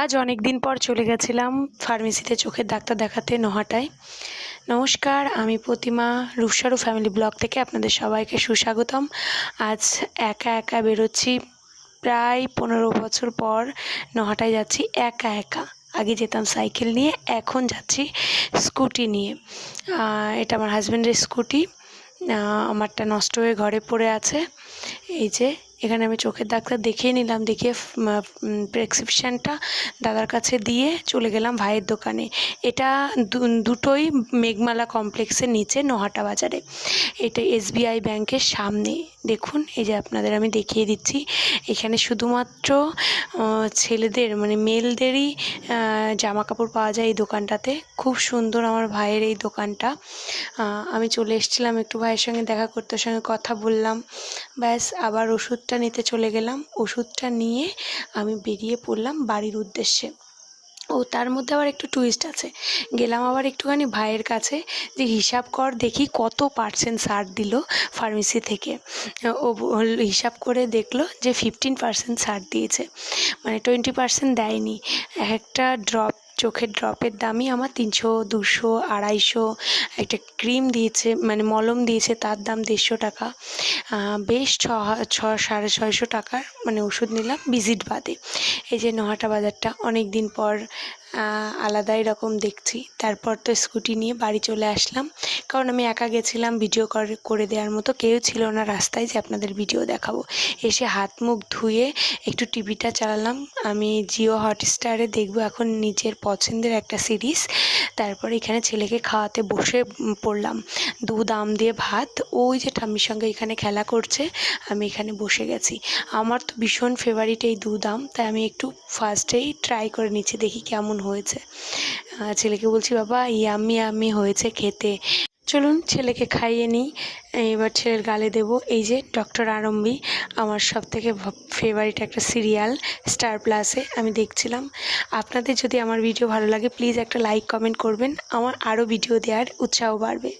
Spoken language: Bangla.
আজ অনেক দিন পর চলে গেছিলাম ফার্মেসিতে চোখের ডাক্তার দেখাতে নহাটায়। নমস্কার, আমি প্রতিমা রূপসারু ফ্যামিলি ব্লগ থেকে আপনাদের সবাইকে সুস্বাগতম। আজ একা একা বেরোচ্ছি, প্রায় 15 বছর পর নহাটায় যাচ্ছি একা একা। আগে যেতাম সাইকেল নিয়ে, এখন যাচ্ছি স্কুটি নিয়ে। এটা আমার হাজব্যান্ডের স্কুটি, আমারটা নষ্ট হয়ে ঘরে পড়ে আছে। এই যে এখানে আমি চোখের ডাক্তার দেখিয়ে নিলাম, দেখিয়ে প্রেসক্রিপশানটা দাদার কাছে দিয়ে চলে গেলাম ভাইয়ের দোকানে। এটা দুটোই মেঘমালা কমপ্লেক্সের নিচে নহাটা বাজারে। এটা SBI ব্যাংকের সামনে। দেখুন, এই যে আপনাদের আমি দেখিয়ে দিচ্ছি, এখানে শুধুমাত্র ছেলেদের মানে মেলদেরই জামা কাপড় পাওয়া যায় এই দোকানটাতে। খুব সুন্দর আমার ভাইয়ের এই দোকানটা। আমি চলে এসেছিলাম একটু ভাইয়ের সঙ্গে দেখা করতে, ওর সঙ্গে কথা বললাম, ব্যাস আবার ওষুধটা নিতে চলে গেলাম। ওষুধটা নিয়ে আমি বেরিয়ে পড়লাম বাড়ির উদ্দেশ্যে। তার মধ্যে আবার একটু টুইস্ট আছে। গেলাম আবার একটুখানি ভাইয়ের কাছে, যে হিসাব কর দেখি কত পার্সেন্ট ছাড় দিল ফার্মেসি থেকে। ও হিসাব করে দেখলো যে 15% ছাড় দিয়েছে, মানে 20% দেয়নি। একটা ড্রপ, চোখের ড্রপের দামই আমার 300, 200, 250। একটা ক্রিম দিয়েছে, মানে মলম দিয়েছে, তার দাম 150 টাকা। বেশ 600-650 টাকার মানে ওষুধ নিলাম ভিজিট বাদে। এই যে নহাটা বাজারটা অনেক দিন পর আলাদাই রকম দেখছি। তারপর তো স্কুটি নিয়ে বাড়ি চলে আসলাম, কারণ আমি একা গেছিলাম, ভিডিও করে দেওয়ার মতো কেউ ছিল না রাস্তায় যে আপনাদের ভিডিও দেখাবো। এসে হাত মুখ ধুয়ে একটু টিভিটা চালালাম। আমি জিও হটস্টারে দেখবো এখন নিজের পছন্দের একটা সিরিজ। তারপর এখানে ছেলেকে খাওয়াতে বসে পড়লাম। দুধ আম দিয়ে ভাত, ওই যে ঠাম্মির সঙ্গে এখানে খেলা করছে, আমি এখানে বসে গেছি। আমার তো ভীষণ ফেভারিট এই দুধ আম, তাই আমি একটু ফার্স্টেই ট্রাই করে নিচ্ছি, দেখি কেমন হয়েছে। ছেলেকে বলছি, বাবা ইয়াম্মি হয়েছে খেতে। চলুন ছেলেকে খাইয়ে নিই, এবার ছেলের গালে দেবো। এই যে ডক্টর আরম্ভী, আমার সবথেকে ফেভারিট একটা সিরিয়াল স্টার প্লাসে আমি দেখছিলাম। আপনাদের যদি আমার ভিডিও ভালো লাগে প্লিজ একটা লাইক কমেন্ট করবেন, আমার আরও ভিডিও দেওয়ার উৎসাহ বাড়বে।